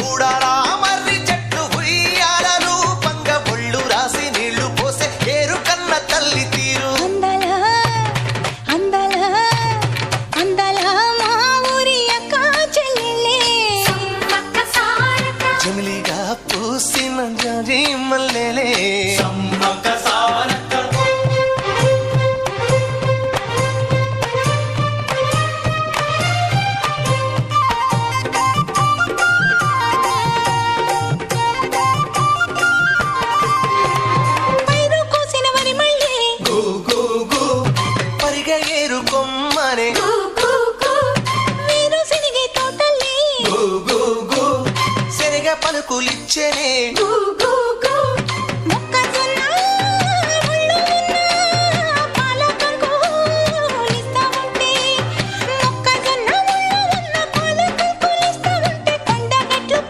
చూడాలా మర్రి చెట్టు ఉయ్యాలలు పంగ ఒళ్ళు రాసి నీళ్లు పోసే ఏరు కన్న తల్లి తీరు జమిలిగా పూసిన జాజి మల్లెలే ఏరు కొమ్మనే శనగ పలుకులిచ్చనే